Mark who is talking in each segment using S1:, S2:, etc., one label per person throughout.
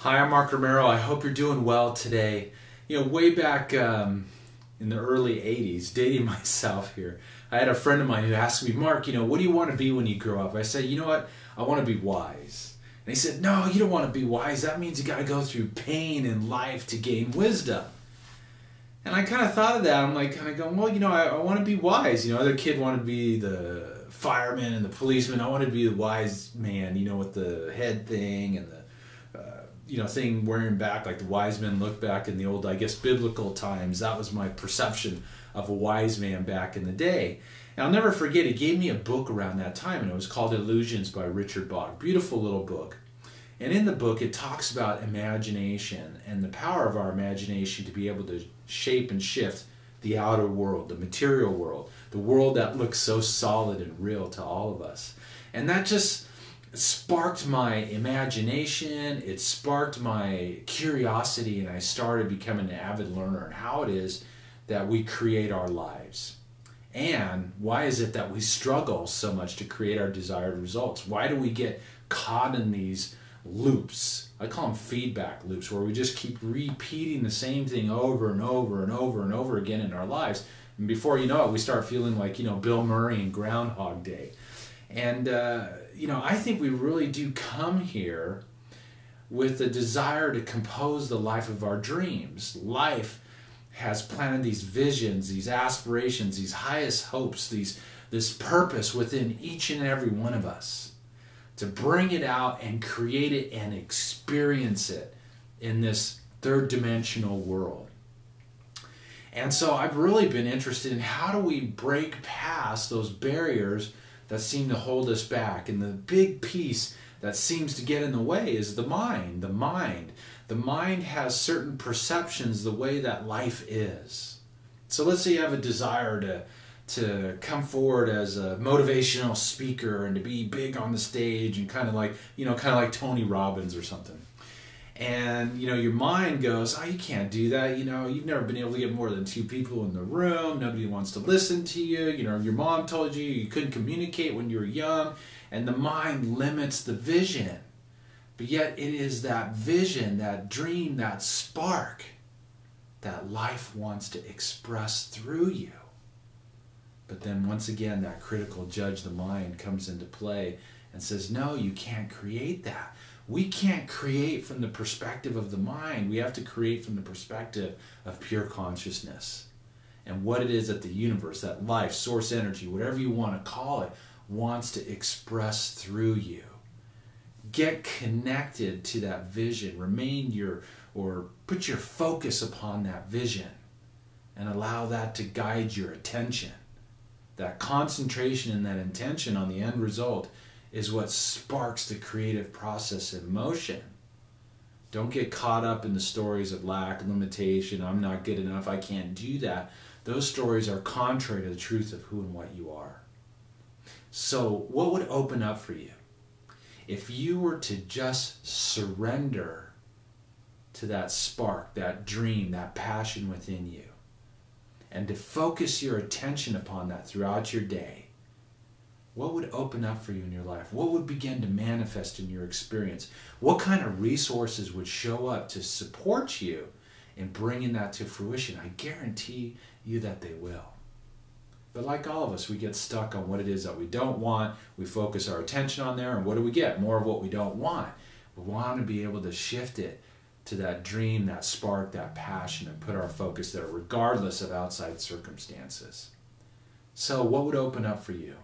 S1: Hi, I'm Mark Romero. I hope you're doing well today. Way back in the early 80s, dating myself here, I had a friend of mine who asked me, Mark, what do you want to be when you grow up? I said, you know what? I want to be wise. And he said, no, you don't want to be wise. That means you got to go through pain in life to gain wisdom. And I kind of thought of that. I'm like, kind of going, well, I want to be wise. Other kid wanted to be the fireman and the policeman. I wanted to be the wise man, with the head thing and the thing wearing back, like the wise men look back in the old, I guess, biblical times. That was my perception of a wise man back in the day. And I'll never forget, he gave me a book around that time, and it was called Illusions by Richard Bach. Beautiful little book. And in the book, it talks about imagination and the power of our imagination to be able to shape and shift the outer world, the material world, the world that looks so solid and real to all of us. And that just sparked my imagination, it sparked my curiosity, and I started becoming an avid learner on how it is that we create our lives. And why is it that we struggle so much to create our desired results? Why do we get caught in these loops? I call them feedback loops, where we just keep repeating the same thing over and over and over and over again in our lives. And before you know it, we start feeling like, Bill Murray in Groundhog Day. And, I think we really do come here with the desire to compose the life of our dreams. Life has planted these visions, these aspirations, these highest hopes, this purpose within each and every one of us to bring it out and create it and experience it in this third dimensional world. And so I've really been interested in how do we break past those barriers that seem to hold us back. And the big piece that seems to get in the way is the mind. The mind has certain perceptions the way that life is. So let's say you have a desire to come forward as a motivational speaker and to be big on the stage and kind of like Tony Robbins or something. And, your mind goes, oh, you can't do that. You've never been able to get more than 2 people in the room. Nobody wants to listen to you. Your mom told you you couldn't communicate when you were young. And the mind limits the vision. But yet it is that vision, that dream, that spark that life wants to express through you. But then once again, that critical judge, the mind, comes into play and says, no, you can't create that. We can't create from the perspective of the mind. We have to create from the perspective of pure consciousness. And what it is that the universe, that life, source energy, whatever you want to call it, wants to express through you. Get connected to that vision. Put your focus upon that vision and allow that to guide your attention. That concentration and that intention on the end result is what sparks the creative process in motion. Don't get caught up in the stories of lack, limitation, I'm not good enough, I can't do that. Those stories are contrary to the truth of who and what you are. So what would open up for you if you were to just surrender to that spark, that dream, that passion within you, and to focus your attention upon that throughout your day? What would open up for you in your life? What would begin to manifest in your experience? What kind of resources would show up to support you in bringing that to fruition? I guarantee you that they will. But like all of us, we get stuck on what it is that we don't want. We focus our attention on there, and what do we get? More of what we don't want. We want to be able to shift it to that dream, that spark, that passion, and put our focus there regardless of outside circumstances. So what would open up for you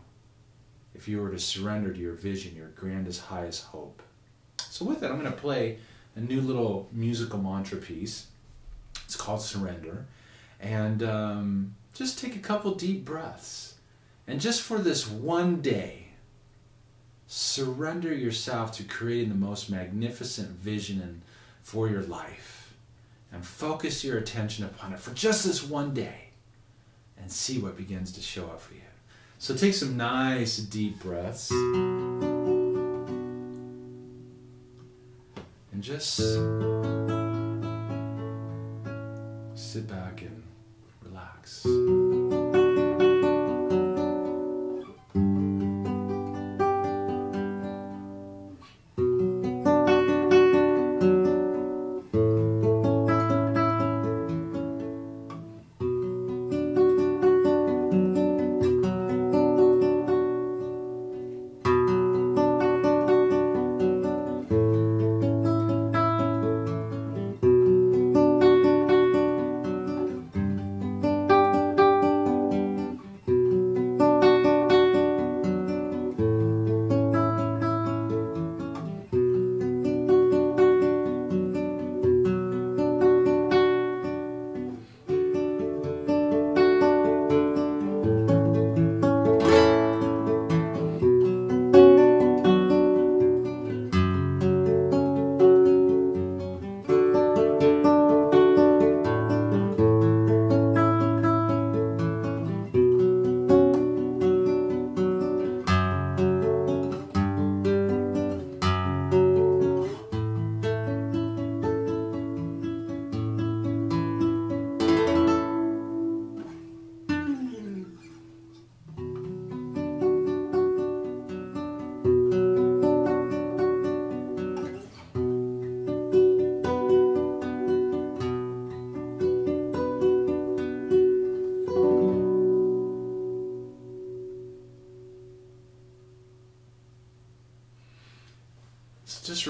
S1: if you were to surrender to your vision, your grandest, highest hope? So with that, I'm going to play a new little musical mantra piece. It's called Surrender. And just take a couple deep breaths. And just for this one day, surrender yourself to creating the most magnificent vision for your life. And focus your attention upon it for just this one day. And see what begins to show up for you. So take some nice deep breaths and just sit back and relax.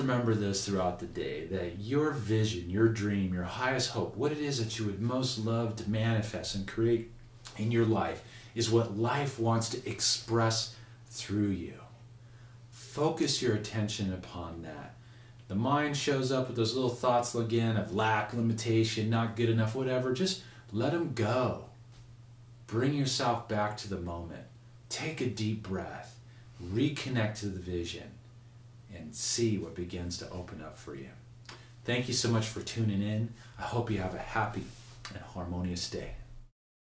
S1: remember this throughout the day, that your vision, your dream, your highest hope, what it is that you would most love to manifest and create in your life is what life wants to express through you. Focus your attention upon that. The mind shows up with those little thoughts again of lack, limitation, not good enough, whatever. Just let them go. Bring yourself back to the moment. Take a deep breath. Reconnect to the vision and see what begins to open up for you. Thank you so much for tuning in. I hope you have a happy and harmonious day.